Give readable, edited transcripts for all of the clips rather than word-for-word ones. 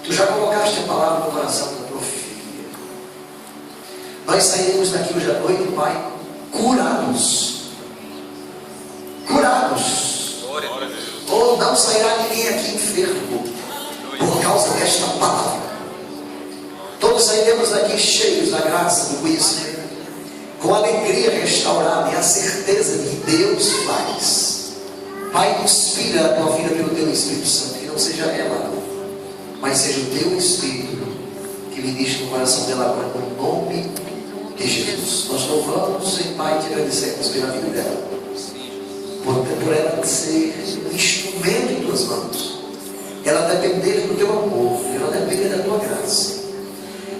Tu já colocaste a palavra no coração da tua filha. Nós sairemos daqui hoje à noite, Pai, curados. Curados. Ou não sairá ninguém aqui enfermo por causa desta palavra. Todos sairemos daqui cheios da graça, do conhecimento, com alegria restaurada e a certeza de que Deus faz. Pai, inspira a tua vida pelo teu Espírito Santo, que não seja ela, mas seja o teu Espírito que ministre no coração dela agora, no nome de Jesus. Nós louvamos e, Pai, te agradecemos pela vida dela, por ela ser um instrumento em tuas mãos, ela depender do teu amor, ela depende da tua graça,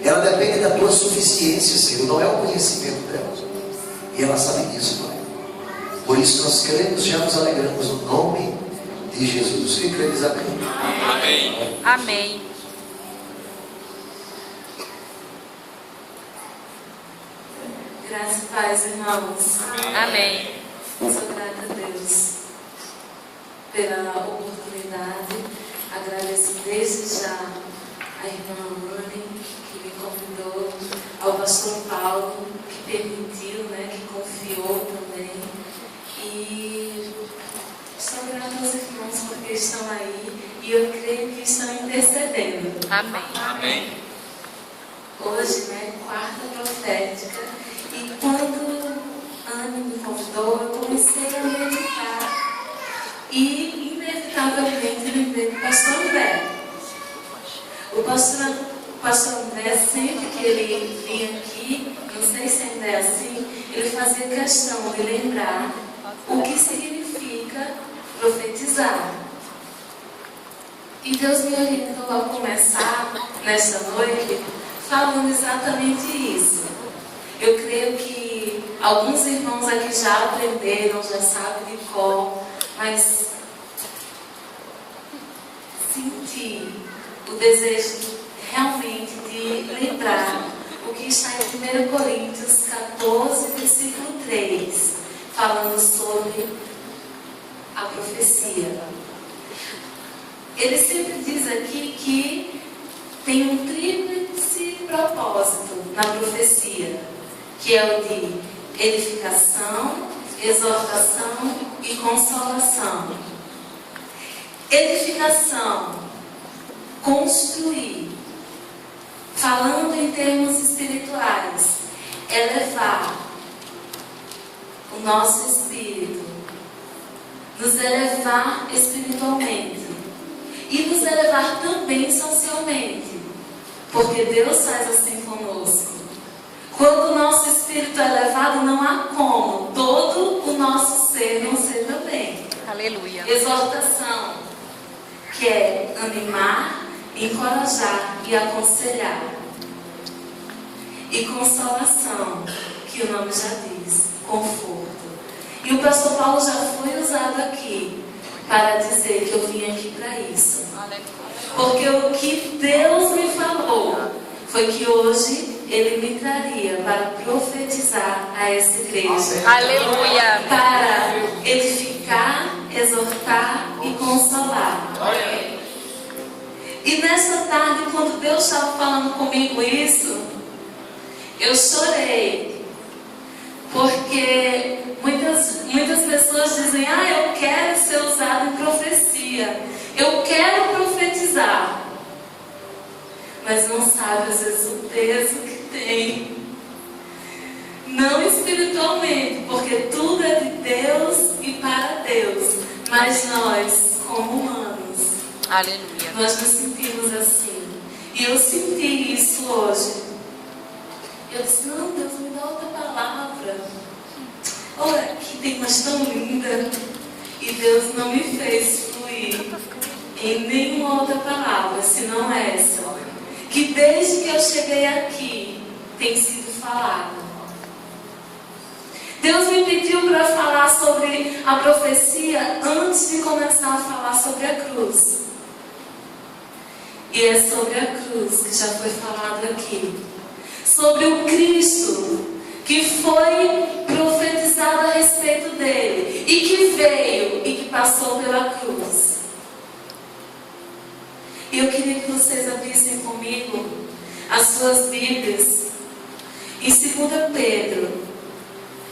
ela depende da tua suficiência, Senhor, não é o conhecimento dela, e ela sabe disso, Pai. Por isso nós queremos, já nos alegramos no nome de Jesus. Quem crê diz amém? Amém. Amém. Graças e paz, irmãos. Amém. Sou grata a Deus pela oportunidade. Agradeço desde já a irmã Anne, que me convidou, ao pastor Paulo, que permitiu, que confiou também. E sou grata aos irmãos porque estão aí e eu creio que estão intercedendo. Amém. Amém. Hoje, quarta profética, e quando Anne me convidou, eu comecei a meditar e inevitavelmente lembrei do pastor André. O pastor André, sempre que ele vinha aqui, não sei se ainda é assim, ele fazia questão de lembrar o que significa profetizar. E Deus me orientou a começar nesta noite falando exatamente isso. Eu creio que alguns irmãos aqui já aprenderam, já sabem de cor, mas senti o desejo realmente de lembrar o que está em 1 Coríntios 14, versículo 3, falando sobre a profecia. Ele sempre diz aqui que tem um tríplice propósito na profecia, que é o de edificação, exortação e consolação. Edificação, construir, falando em termos espirituais, elevar o nosso espírito, nos elevar espiritualmente e nos elevar também socialmente, porque Deus faz assim conosco. Quando o nosso espírito é elevado, não há como todo o nosso ser não ser também. Aleluia. Exortação, que é animar, encorajar e aconselhar. E consolação, que o nome já diz, conforto. E o pastor Paulo já foi usado aqui para dizer que eu vim aqui para isso. Porque o que Deus me falou foi que hoje Ele me traria para profetizar a essa igreja. Aleluia. Para edificar, exortar e consolar. E nessa tarde, quando Deus estava falando comigo isso, eu chorei. Porque muitas pessoas dizem: eu quero ser usado em profecia, eu quero profetizar, mas não sabe às vezes o peso que tem, não espiritualmente, porque tudo é de Deus e para Deus, mas nós, como humanos, Aleluia. nós nos sentimos assim. E eu senti isso hoje. Eu disse: não, Deus, me dá outra palavra. Olha, que tem mais tão linda. E Deus não me fez fluir em nenhuma outra palavra, senão essa, que desde que eu cheguei aqui tem sido falada. Deus me pediu para falar sobre a profecia antes de começar a falar sobre a cruz. E é sobre a cruz que já foi falado aqui. Sobre o Cristo que foi profetizado a respeito dele e que veio e que passou pela cruz. E eu queria que vocês abrissem comigo as suas Bíblias em 2 Pedro,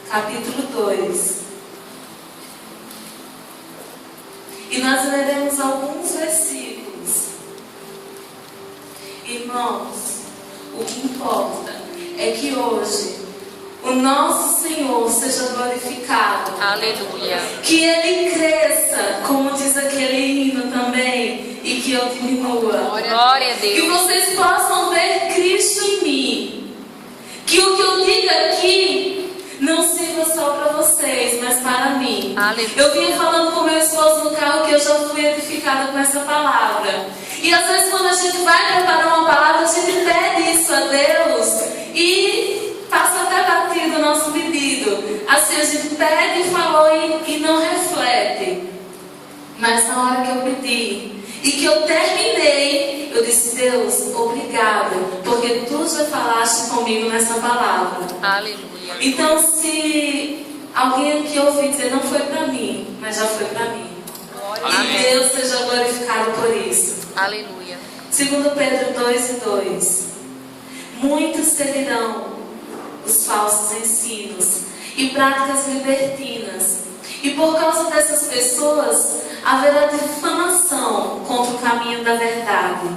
capítulo 2. E nós leremos alguns versículos. Irmãos, o que importa é que hoje o nosso Senhor seja glorificado. Aleluia. Que Ele cresça, como diz aquele hino também, e que eu diminua. Glória a Que Deus. vocês possam ver Cristo em mim. Que o que eu diga aqui não sirva só para vocês, mas para mim. Aleluia. Eu vinha falando com meu esposo no carro que eu já fui edificada com essa palavra. E às vezes quando a gente vai preparar uma palavra, a gente pede isso a Deus e passa até batido o nosso pedido. Assim a gente pede e falou e não reflete. Mas na hora que eu pedi e que eu terminei, eu disse: Deus, obrigada, porque tu já falaste comigo nessa palavra. Aleluia. Então, se alguém aqui ouvir dizer, não foi para mim, mas já foi para mim. E Deus seja glorificado por isso. Aleluia. 2 Pedro 2:2. Muitos seguirão os falsos ensinos e práticas libertinas. E por causa dessas pessoas, haverá difamação contra o caminho da verdade.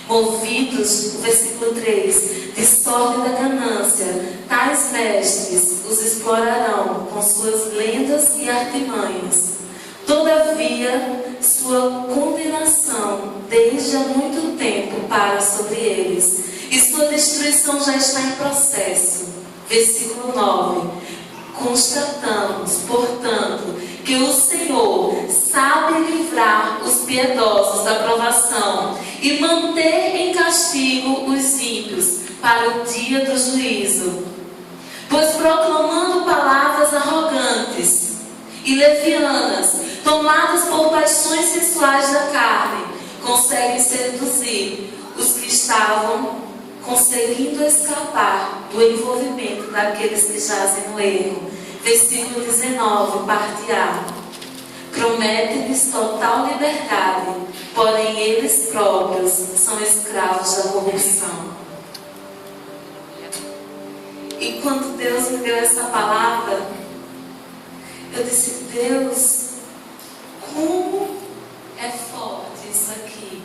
Movidos, versículo 3, de sorte da ganância, tais mestres os explorarão com suas lendas e artimanhas. Todavia, sua condenação desde há muito tempo para sobre eles, e sua destruição já está em processo. Versículo 9. Constatamos, portanto, que o Senhor sabe livrar os piedosos da provação e manter em castigo os ímpios para o dia do juízo. Pois proclamando palavras arrogantes e levianas, tomadas por paixões sensuais da carne, conseguem seduzir os que estavam conseguindo escapar do envolvimento daqueles que jazem no erro. Versículo 19, parte A. Promete-lhes total liberdade, porém eles próprios são escravos da corrupção. E quando Deus me deu essa palavra, eu disse: Deus, como é forte isso aqui.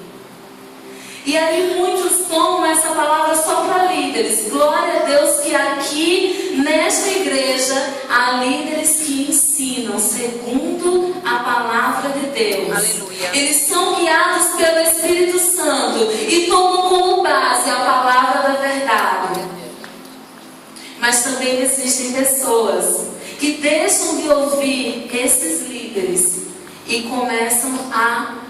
E aí muitos tomam essa palavra só para líderes. Glória a Deus que aqui nesta igreja há líderes que ensinam segundo a palavra de Deus. Aleluia. Eles são guiados pelo Espírito Santo e tomam como base a palavra da verdade. Mas também existem pessoas que deixam de ouvir esses líderes e começam a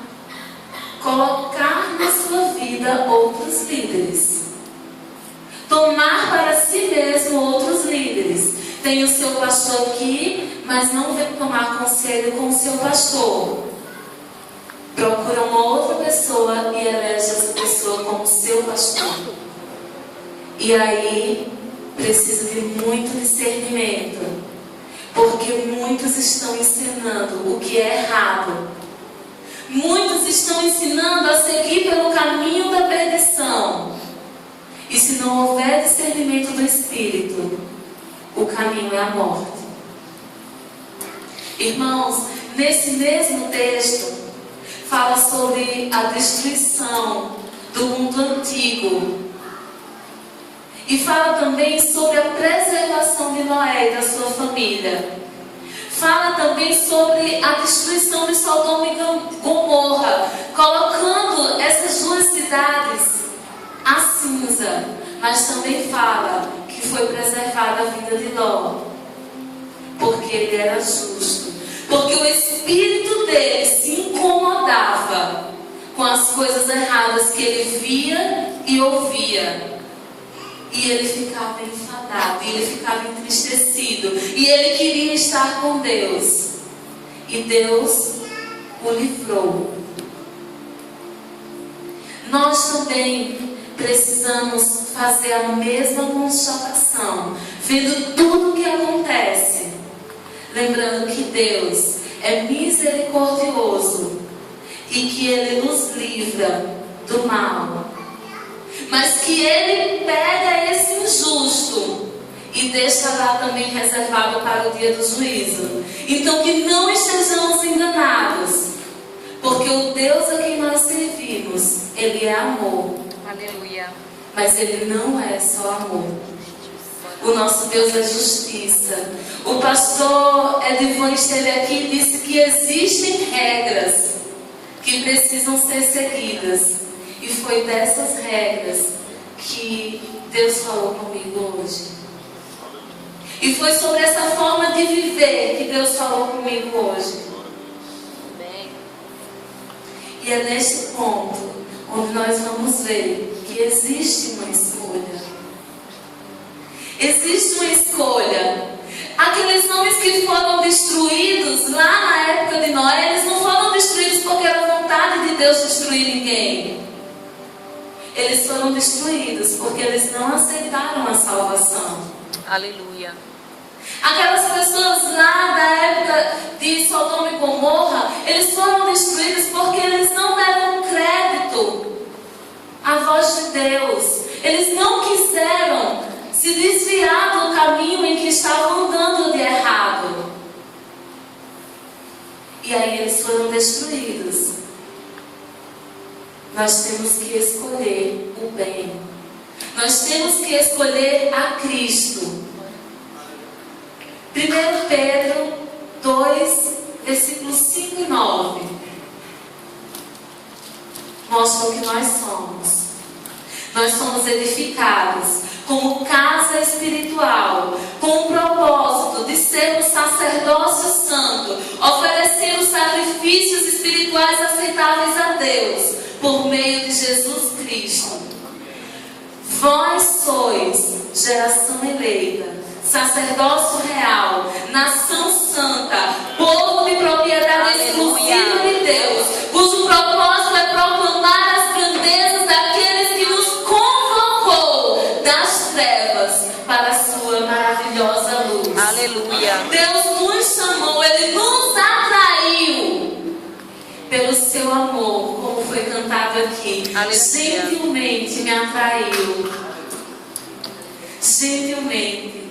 colocar na sua vida outros líderes. Tomar para si mesmo outros líderes. Tem o seu pastor aqui, mas não vem tomar conselho com o seu pastor. Procura uma outra pessoa e elege essa pessoa como seu pastor. E aí precisa de muito discernimento, porque muitos estão ensinando o que é errado. Muitos estão ensinando a seguir pelo caminho da perdição. E se não houver discernimento do Espírito, o caminho é a morte. Irmãos, nesse mesmo texto, fala sobre a destruição do mundo antigo. E fala também sobre a preservação de Noé e da sua família. Fala também sobre a destruição de Sodoma e Gomorra, colocando essas duas cidades à cinza. Mas também fala que foi preservada a vida de Ló, porque ele era justo, porque o espírito dele se incomodava com as coisas erradas que ele via e ouvia. E ele ficava enfadado, e ele ficava entristecido, e ele queria estar com Deus. E Deus o livrou. Nós também precisamos fazer a mesma constatação, vendo tudo o que acontece. Lembrando que Deus é misericordioso e que Ele nos livra do mal. Mas que Ele pega esse injusto e deixa lá também reservado para o dia do juízo. Então que não estejamos enganados, porque o Deus a quem nós servimos, Ele é amor. Aleluia. Mas Ele não é só amor. O nosso Deus é justiça. O pastor Edivan esteve aqui e disse que existem regras que precisam ser seguidas. E foi dessas regras que Deus falou comigo hoje. E foi sobre essa forma de viver que Deus falou comigo hoje. E é neste ponto onde nós vamos ver que existe uma escolha. Existe uma escolha. Aqueles homens que foram destruídos lá na época de Noé, eles não foram destruídos porque era vontade de Deus destruir ninguém. Eles foram destruídos porque eles não aceitaram a salvação. Aleluia. Aquelas pessoas lá da época de Sodoma e Gomorra, eles foram destruídos porque eles não deram crédito à voz de Deus. Eles não quiseram se desviar do caminho em que estavam andando de errado. E aí eles foram destruídos. Nós temos que escolher o bem. Nós temos que escolher a Cristo. 1 Pedro 2, versículos 5 e 9. Mostra o que nós somos. Nós somos edificados como casa espiritual, com o propósito de ser um sacerdócio santo, oferecendo sacrifícios espirituais aceitáveis a Deus, por meio de Jesus Cristo. Vós sois geração eleita, sacerdócio real, nação santa, povo de propriedade exclusiva de Deus, cujo propósito é proclamar as grandezas daqueles que nos convocou das trevas para a sua maravilhosa luz. Aleluia. Deus nos chamou, Ele nos atraiu pelo seu amor, como foi cantado aqui. Aleluia. Gentilmente me atraiu. Gentilmente.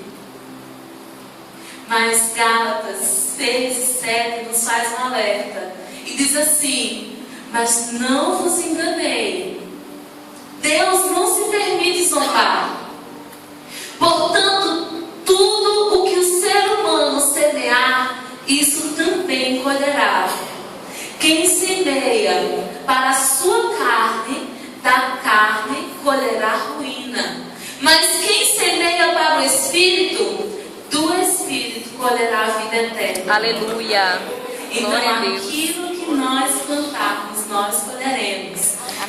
Mas Gálatas 6 e 7 nos faz um alerta e diz assim: mas não vos enganei, Deus não se permite zombar. Portanto, tudo o que o ser humano semear, isso também colherá. Quem semeia para a sua carne, da carne colherá ruína. Mas quem semeia para o Espírito, do Espírito colherá a vida eterna. Aleluia. Então, Glória a Deus. aquilo que nós plantarmos, nós colheremos.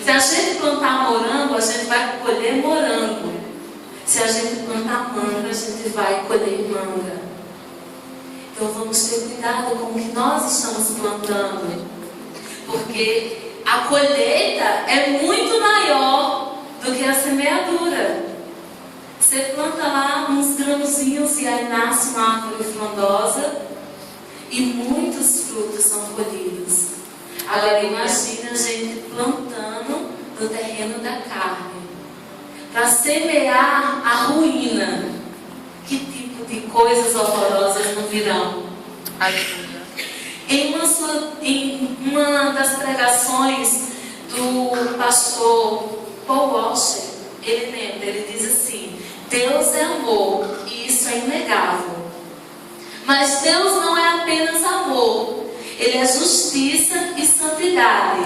Se a gente plantar morango, a gente vai colher morango. Se a gente plantar manga, a gente vai colher manga. Então, vamos ter cuidado com o que nós estamos plantando. Porque a colheita é muito maior do que a semeadura. Você planta lá uns grãozinhos e aí nasce uma árvore frondosa e muitos frutos são colhidos. Agora imagine a gente plantando no terreno da carne para semear a ruína. Que tipo de coisas horrorosas não virão? Aleluia. Em uma das pregações do pastor Paul Washer, ele diz assim: Deus é amor e isso é inegável. Mas Deus não é apenas amor, Ele é justiça e santidade.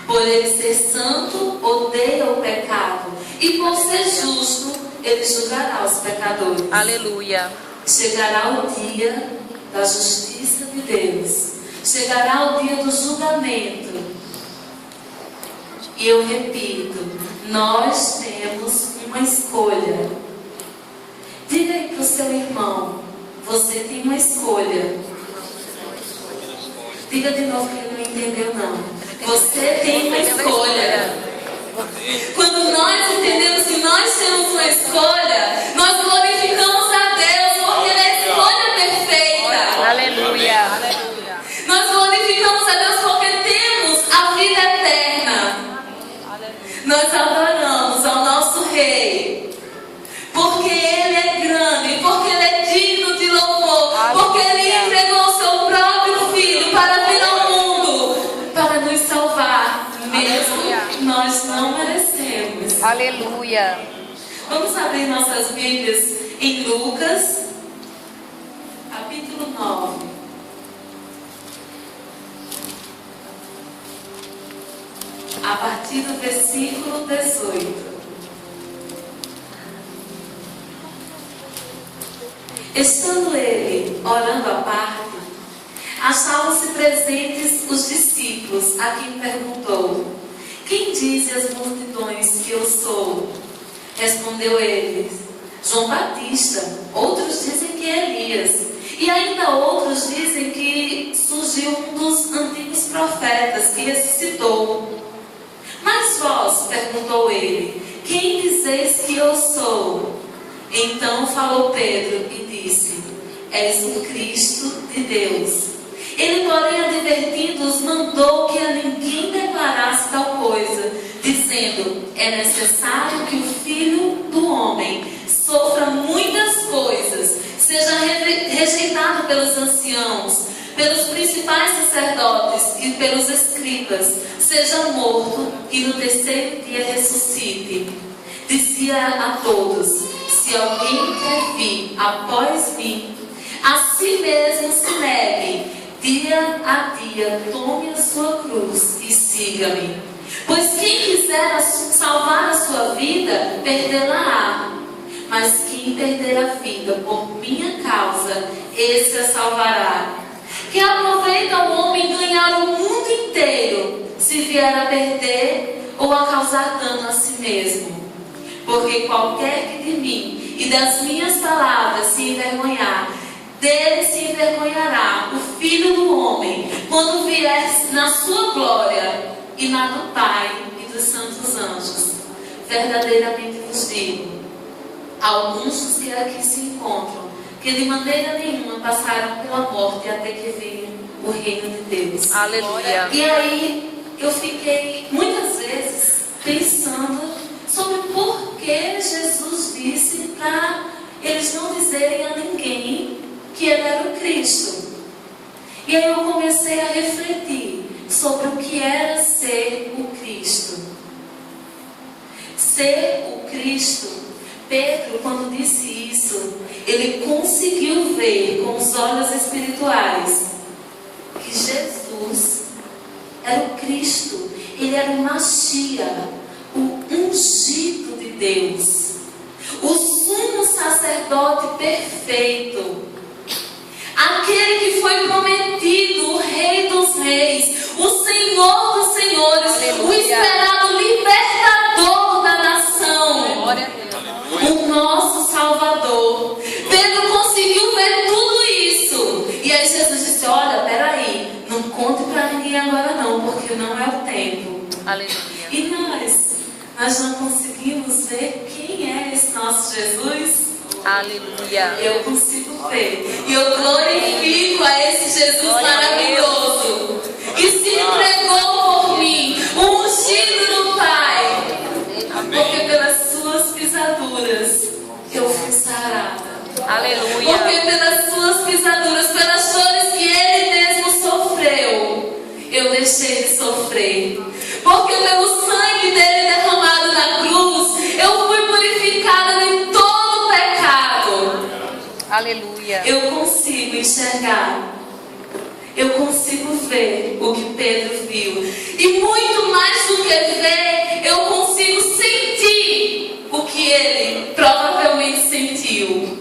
Por Ele ser santo, odeia o pecado, e por ser justo, Ele julgará os pecadores. Aleluia. Chegará o dia da justiça de Deus. Chegará o dia do julgamento. E eu repito, nós temos uma escolha. Diga aí para o seu irmão, você tem uma escolha. Diga de novo que ele não entendeu não. Você tem uma escolha. Quando nós entendemos que nós temos uma escolha, nós glorificamos a Deus, porque Ele é a escolha perfeita. Aleluia. Aleluia. Nós glorificamos a Deus porque temos a vida eterna. Nós adoramos ao nosso Rei, porque Ele é grande, porque Ele é digno de louvor, porque Ele entregou o seu próprio Filho para vir ao mundo, para nos salvar, mesmo que nós não merecemos. Aleluia. Vamos abrir nossas Bíblias em Lucas, capítulo 9. A partir do versículo 18. Estando ele orando à parte, achavam-se presentes os discípulos, a quem perguntou: quem dizem as multidões que eu sou? Respondeu ele: João Batista. Outros dizem que é Elias, e ainda outros dizem que surgiu um dos antigos profetas que ressuscitou. Mas vós, perguntou ele, quem dizeis que eu sou? Então falou Pedro e disse: és o Cristo de Deus. Ele, porém, advertindo-os, mandou que a ninguém declarasse tal coisa, dizendo: é necessário que o Filho do Homem sofra muitas coisas, seja rejeitado pelos anciãos, pelos principais sacerdotes e pelos escribas, seja morto e no terceiro dia ressuscite. Dizia a todos: se alguém quer vir após mim, a si mesmo se negue, dia a dia tome a sua cruz e siga-me. Pois quem quiser salvar a sua vida, perdê-la-á. Mas quem perder a vida por minha causa, esse a salvará. Que aproveita o homem ganhar o mundo inteiro, se vier a perder ou a causar dano a si mesmo. Porque qualquer que de mim e das minhas palavras se envergonhar, dele se envergonhará o Filho do Homem, quando vier na sua glória e na do Pai e dos santos anjos. Verdadeiramente vos digo, alguns dos que aqui se encontram, que de maneira nenhuma passaram pela morte até que venha o reino de Deus. Aleluia. E aí eu fiquei muitas vezes pensando sobre por que Jesus disse para eles não dizerem a ninguém que ele era o Cristo. E aí eu comecei a refletir sobre o que era ser o Cristo. Ser o Cristo, Pedro, quando disse isso, ele conseguiu ver com os olhos espirituais que Jesus era o Cristo, ele era o Mashiach, o ungido de Deus, o sumo sacerdote perfeito, aquele que foi prometido, o Rei dos Reis, o Senhor dos Senhores, aleluia, o esperado libertador da nação, o nosso Salvador. Pedro conseguiu ver tudo isso. E aí Jesus disse: olha, peraí, não conte para ninguém agora não, porque não é o tempo. Aleluia. E nós não conseguimos ver quem é esse nosso Jesus. Aleluia. Eu consigo ver. E eu glorifico a esse Jesus maravilhoso, que se entregou por mim, o ungido do Pai. Porque pelas suas pisaduras eu fui sarada. Aleluia. Porque pelas suas pisaduras, pelas dores que ele mesmo sofreu, eu deixei de sofrer. Porque pelo sangue dele derramado na cruz, eu fui purificada de todo pecado. Aleluia. Eu consigo enxergar, eu consigo ver o que Pedro viu. E muito mais do que ver, eu consigo sentir o que ele provavelmente sentiu.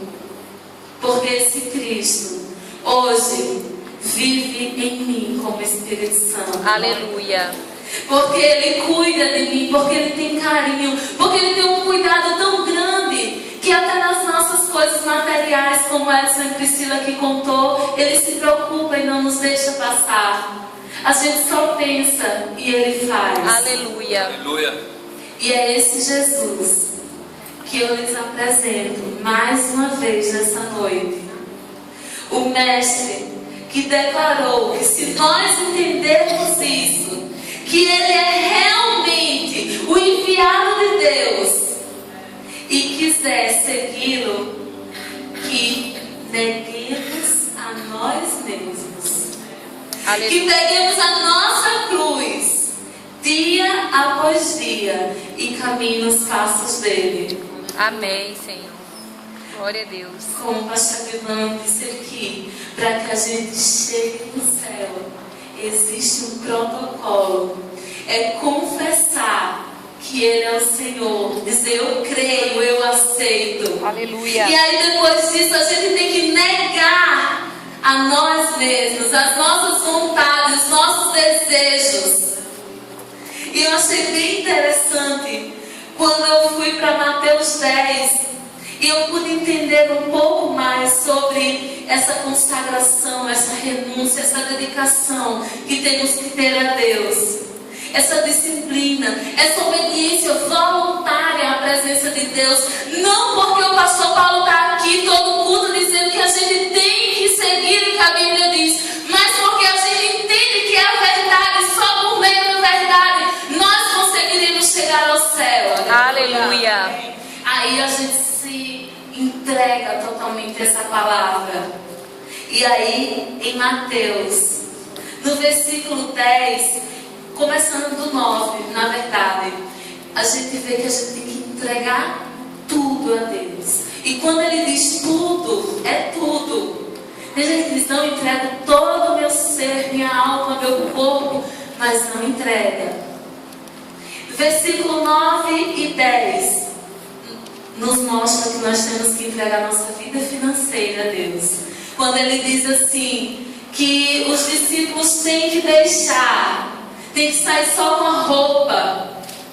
Porque esse Cristo hoje vive em mim como Espírito Santo. Aleluia. Porque ele cuida de mim, porque ele tem carinho, porque ele tem um cuidado tão grande que até nas nossas coisas materiais, como Edson e Priscila que contou, ele se preocupa e não nos deixa passar. A gente só pensa e ele faz. Aleluia. Aleluia. E é esse Jesus que eu lhes apresento mais uma vez nessa noite. O Mestre que declarou que se nós entendermos isso, que ele é realmente o enviado mesmos. Que Aleluia. peguemos a nossa cruz dia após dia e caminhe nos passos dele. Amém, Senhor. Glória a Deus. Como o pastor Ivan disse aqui, para que a gente chegue no céu, existe um protocolo. É confessar que Ele é o Senhor. Dizer, eu creio, eu aceito. Aleluia. E aí depois disso a gente tem que negar a nós mesmos, as nossas vontades, os nossos desejos. E eu achei bem interessante quando eu fui para Mateus 10 e eu pude entender um pouco mais sobre essa consagração, essa renúncia, essa dedicação que temos que ter a Deus. Essa disciplina, essa obediência voluntária à presença de Deus. Não porque o pastor Paulo está aqui todo culto dizendo que a gente tem que seguir o que a Bíblia diz, mas porque a gente entende que é a verdade, só por meio da verdade nós conseguiremos chegar ao céu. Aleluia. Aí a gente se entrega totalmente a essa palavra. E aí em Mateus, no versículo 10, começando do 9, na verdade, a gente vê que a gente tem que entregar tudo a Deus. E quando ele diz tudo, é tudo. Tem gente que diz, não, entrego todo o meu ser, minha alma, meu corpo, mas não entrega. Versículo 9 e 10 nos mostra que nós temos que entregar nossa vida financeira a Deus. Quando ele diz assim, que os discípulos têm que deixar, tem que sair só com a roupa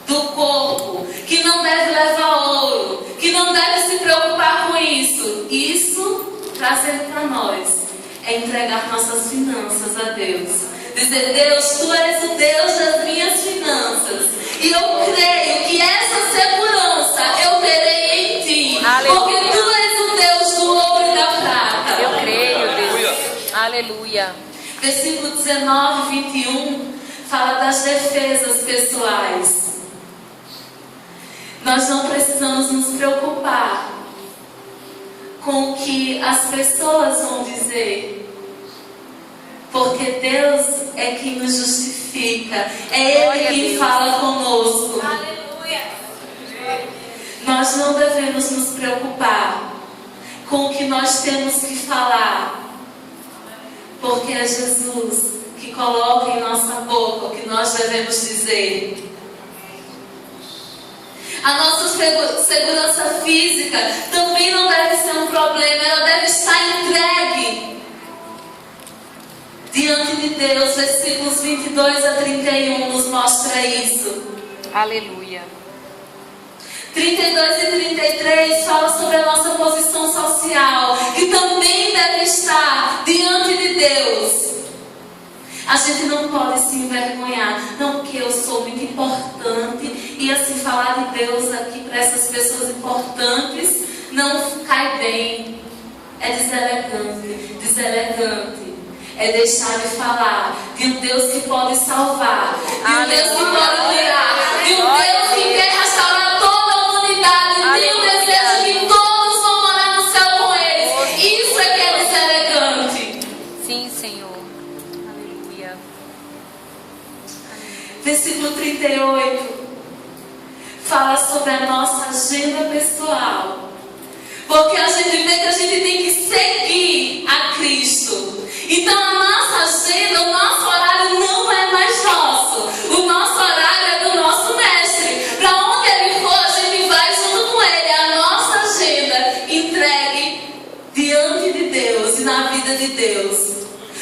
do corpo, que não deve levar ouro, que não deve se preocupar com isso. Isso, trazendo para nós, é entregar nossas finanças a Deus. Dizer, Deus, Tu és o Deus das minhas finanças. E eu creio que essa segurança eu terei em Ti. Aleluia. Porque Tu és o Deus do ouro e da prata. Eu creio, Deus. Aleluia. Versículo 19 e 21 fala das defesas pessoais. Nós não precisamos nos preocupar com o que as pessoas vão dizer, porque Deus é quem nos justifica, é Glória Ele a quem Deus. fala conosco. Aleluia. Nós não devemos nos preocupar com o que nós temos que falar, porque é Jesus que coloca em nossa boca o que nós devemos dizer. A nossa segurança física também não deve ser um problema, ela deve estar entregue diante de Deus. Versículos 22 a 31 nos mostra isso. Aleluia. 32 e 33 fala sobre a nossa posição social, que também deve estar diante de Deus. A gente não pode se envergonhar, não, porque eu sou muito importante, e assim falar de Deus aqui para essas pessoas importantes não cai bem, é deselegante, é deixar de falar de um Deus que pode salvar, de um Deus que pode curar, de um Deus que quer restaurar toda a humanidade, de um desejo que todos vão morar no céu com eles. Isso é que é deselegante. Sim, Senhor. Aleluia. Versículo 38 fala sobre a nossa agenda pessoal, porque a gente vê que a gente tem que seguir a Cristo. Então a nossa agenda, o nosso horário não é mais nosso, o nosso horário é do nosso mestre. Para onde ele for, a gente vai junto com ele. A nossa agenda entregue diante de Deus e na vida de Deus.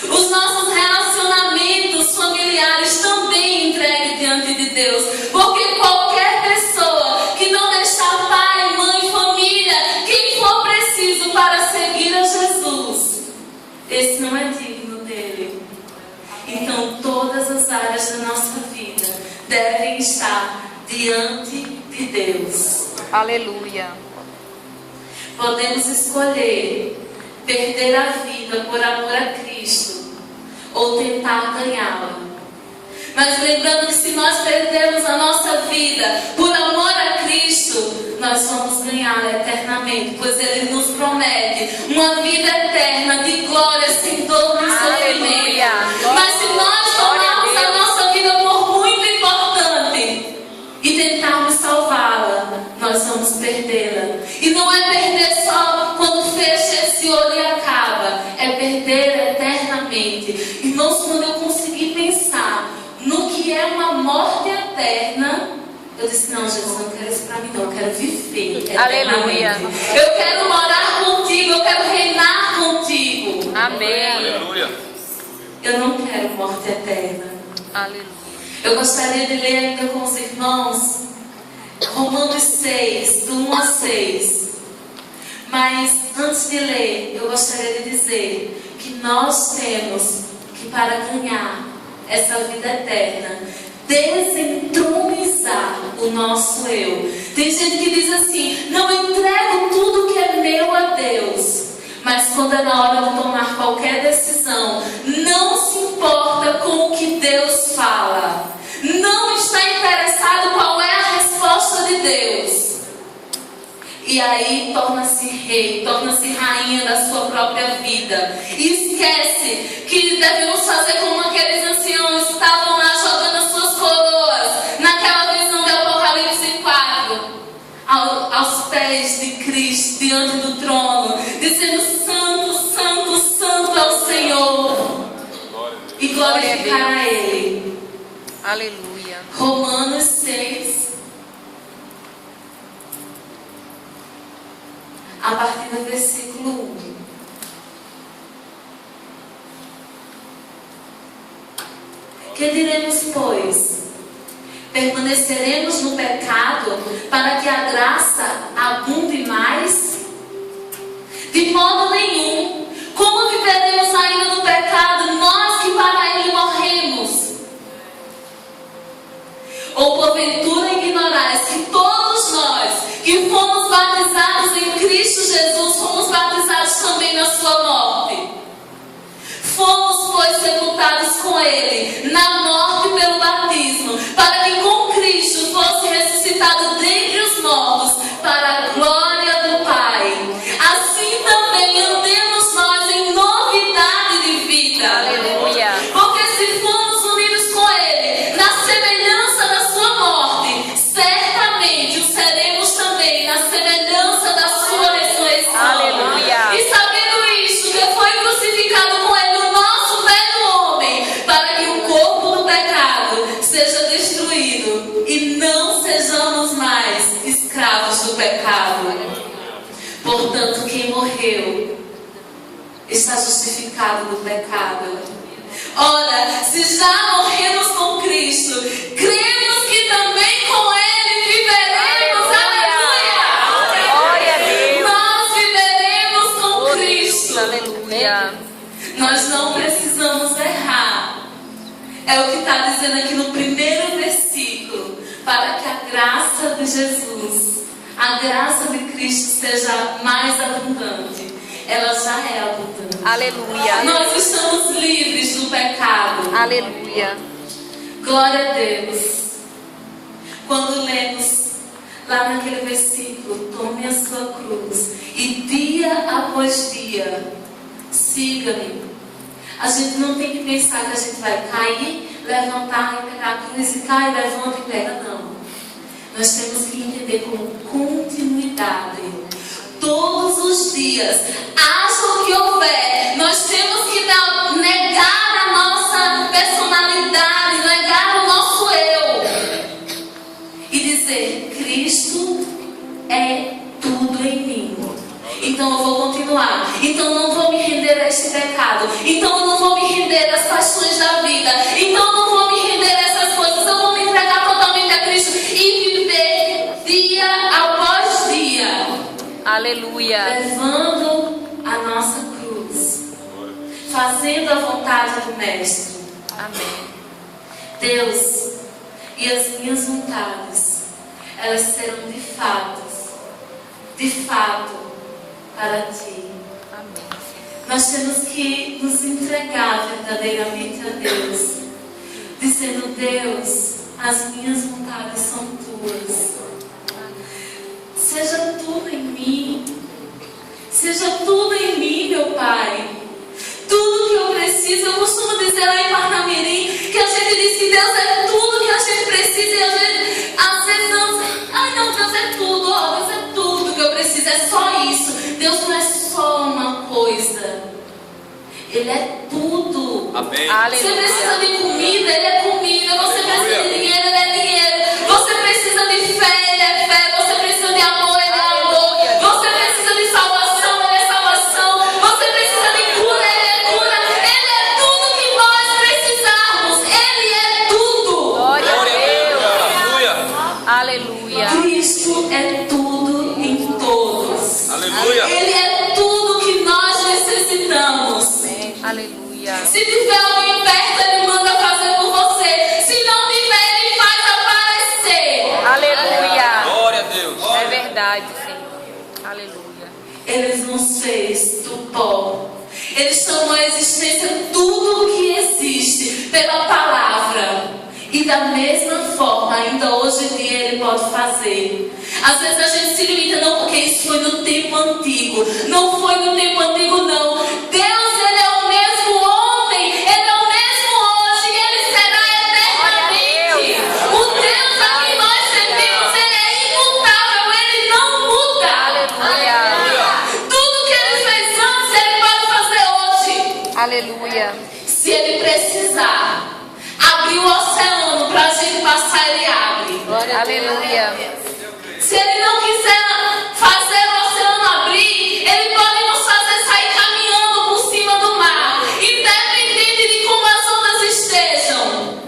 Os nossos relacionamentos familiares também entregue diante de Deus, porque qualquer pessoa que não deixar pai, mãe, família, quem for preciso para seguir a Jesus, esse não é digno dele. Então todas as áreas da nossa vida devem estar diante de Deus. Aleluia. Podemos escolher perder a vida por amor a Cristo ou tentar ganhá-la. Mas lembrando que se nós perdermos a nossa vida por amor a Cristo, nós vamos ganhá-la eternamente, pois Ele nos promete uma vida eterna de glória, sem dor, nem sofrimento. eterna, eu disse, não, Jesus, eu não quero isso para mim não, eu quero viver Aleluia. eternamente. Eu quero morar contigo, eu quero reinar contigo. Amém. Aleluia. Eu não quero morte eterna. Aleluia. Eu gostaria de ler ainda com os irmãos Romanos 6, do 1 a 6. Mas antes de ler, eu gostaria de dizer que nós temos que, para ganhar essa vida eterna, desentronizar o nosso eu. Tem gente que diz assim, não, eu entrego tudo que é meu a Deus. Mas quando é na hora de tomar qualquer decisão, não se importa com o que Deus fala. Não está interessado qual é a resposta de Deus. E aí torna-se rei, torna-se rainha da sua própria vida. E esquece que devemos fazer como aqueles anciãos que estavam lá jogando as suas coroas naquela visão de Apocalipse 4. Aos pés de Cristo, diante do trono, dizendo, santo, santo, santo é o Senhor. E glorificar a Ele. Aleluia. Romanos 6, a partir do versículo 1. Que diremos, pois? Permaneceremos no pecado para que a graça abunde mais? De modo nenhum. Como viveremos ainda no pecado, nós que para ele morremos? Ou porventura ignorais que todos nós que fomos batizados em Cristo Jesus, fomos batizados também na sua morte? Fomos, pois, sepultados com Ele na morte pelo batismo, para que com Cristo fosse ressuscitado dentre os mortos, para a glória do Pai. Assim também andemos nós em novidade de vida. Aleluia. Porque se formos unidos com Ele na semelhança da sua morte, certamente o seremos também na semelhança da sua ressurreição. Aleluia. E sabendo isto, que foi crucificado com Ele o nosso velho homem, para que o corpo do pecado seja destruído e não sejamos mais escravos do pecado. Portanto, quem morreu está justificado do pecado. Ora, se já morremos com Cristo, cremos que também com Ele viveremos. Aleluia! Glória a Deus. Nós viveremos com Cristo. Aleluia. Nós não precisamos errar. É o que está dizendo aqui no primeiro versículo. Para que a graça de Jesus, a graça de Cristo seja mais abundante. Ela já é abundante. Aleluia. Nós estamos livres do pecado. Aleluia. Glória a Deus. Quando lemos lá naquele versículo, tome a sua cruz e dia após dia siga-me. A gente não tem que pensar que a gente vai cair, levantar e pegar a cruz e cai, levanta e pega, não. Nós temos que entender como continuidade. Todos os dias, haja o que houver, nós temos que negar a nossa personalidade, negar o nosso eu e dizer, Cristo é tudo em mim. Então eu vou continuar. Então não vou me render a este pecado. Então eu não vou me render às paixões da vida. Então eu não vou me render a essas coisas. Eu vou me entregar totalmente a Cristo e viver dia após dia. Aleluia. Levando a nossa cruz, fazendo a vontade do Mestre. Amém. Deus, e as minhas vontades, elas serão de fato, para Ti. Amém. Nós temos que nos entregar verdadeiramente a Deus, dizendo, Deus, as minhas vontades são Tuas. Seja tudo em mim. Seja tudo em mim, meu Pai. Tudo que eu preciso. Eu costumo dizer lá em Parnamirim que a gente diz que Deus é tudo que a gente precisa. E a gente, às vezes, não, Deus é tudo. Deus é tudo que eu preciso. É só isso. Deus não é só uma coisa. Ele é tudo. Amém. Você precisa de comida, Ele é comida. Você precisa de dinheiro, Ele é dinheiro. Aleluia. Cristo é tudo em todos. Aleluia. Ele é tudo que nós necessitamos. Aleluia. Se tiver alguém perto, Ele manda fazer por você. Se não tiver, Ele faz aparecer. Aleluia. Glória a Deus. É verdade, Senhor. Aleluia. Ele nos fez do pó. Ele chamou a existência tudo o que existe pela palavra. E da mesma forma, ainda hoje em dia, Ele pode fazer. Às vezes a gente se limita, não, porque isso foi no tempo antigo. Não foi no tempo antigo, não. Deus, Ele é o mesmo ontem, Ele é o mesmo hoje, e Ele será eternamente. O Deus a quem nós servimos, Ele é imutável, Ele não muda. Aleluia. Tudo que Ele fez antes, Ele pode fazer hoje. Aleluia. Se Ele precisar abrir o oceano para a gente passar, Ele abre. Aleluia. Se Ele não quiser fazer o oceano abrir, Ele pode nos fazer sair caminhando por cima do mar, independente de como as ondas estejam.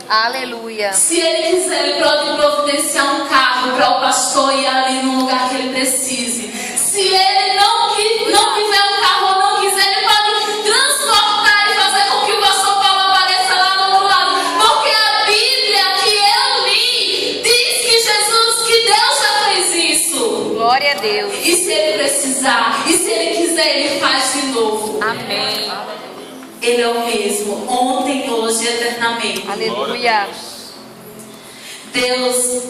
Aleluia. Se Ele quiser, Ele pode providenciar um carro para o pastor ir ali no lugar que ele precise. Se Ele não tiver um carro ou não quiser, Ele pode transportar e fazer com que o pastor Paulo apareça lá do outro lado. Porque a Bíblia que eu li diz que Deus já fez isso. Glória a Deus. E se Ele precisar, e se Ele quiser, Ele faz de novo. Amém. Ele é o mesmo, ontem, hoje e eternamente. Aleluia.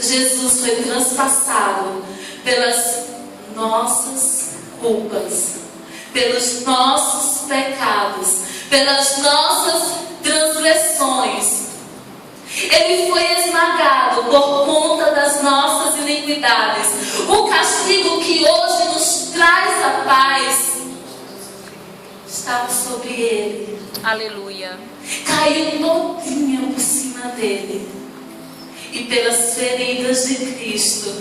Jesus foi transpassado pelas nossas culpas, pelos nossos pecados, pelas nossas transgressões. Ele foi esmagado por conta das nossas iniquidades. O castigo que hoje nos traz a paz estava sobre Ele. Aleluia. Caiu todinha por cima dele. E pelas feridas de Cristo,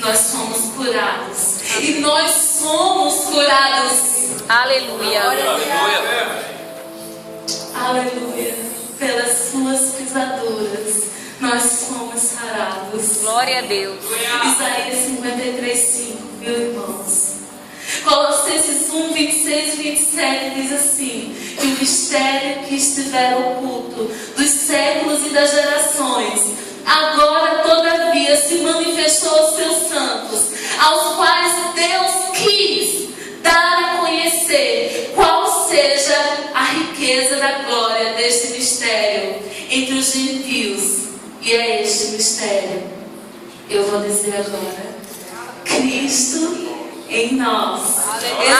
nós somos curados. E nós somos curados. Aleluia. Aleluia. Aleluia. Pelas suas pisaduras, nós somos sarados. Glória a Deus. Isaías 53:5, viu, irmãos? Colossenses 1, 26 e 27 diz assim: que o mistério que estiver oculto dos séculos e das gerações, agora todavia se manifestou aos seus santos, aos quais Deus quis dar a conhecer qual seja a riqueza da glória deste mistério entre os gentios. E é este mistério. Eu vou dizer agora: Cristo em nós. Esperança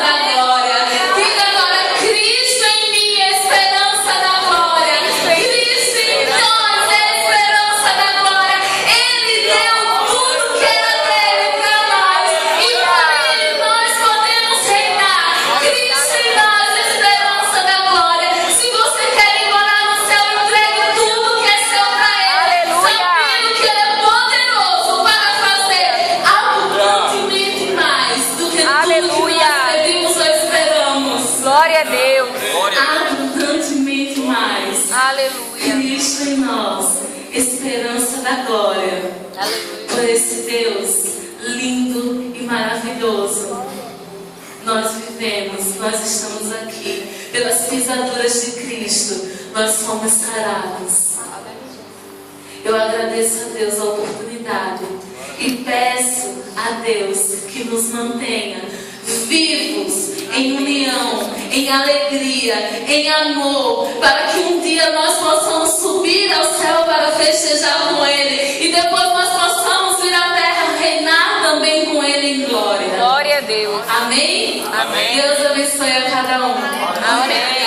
da glória. Diga agora: Cristo em mim, esperança da glória. Cristo em nós é a esperança da glória. Ele deu tudo que era dele para nós. E por Ele nós podemos reinar. Cristo em nós, esperança da glória. Se você quer ir morar no céu, entregue tudo que é seu para Ele. Sabendo que Ele é poderoso para fazer abundantemente mais do que tudo que nós pedimos ou esperamos. Glória a Deus. Abundantemente mais. Aleluia. Cristo em nós, esperança da glória. Aleluia. Por esse Deus lindo e maravilhoso, nós vivemos, nós estamos aqui. Pelas pisaduras de Cristo, nós fomos sarados. Eu agradeço a Deus a oportunidade e peço a Deus que nos mantenha vivos, em união, em alegria, em amor, para que um dia nós possamos subir ao céu para festejar com Ele e depois nós possamos vir à terra reinar também com Ele em glória. Glória a Deus. Amém? Amém. Deus abençoe a cada um. Amém.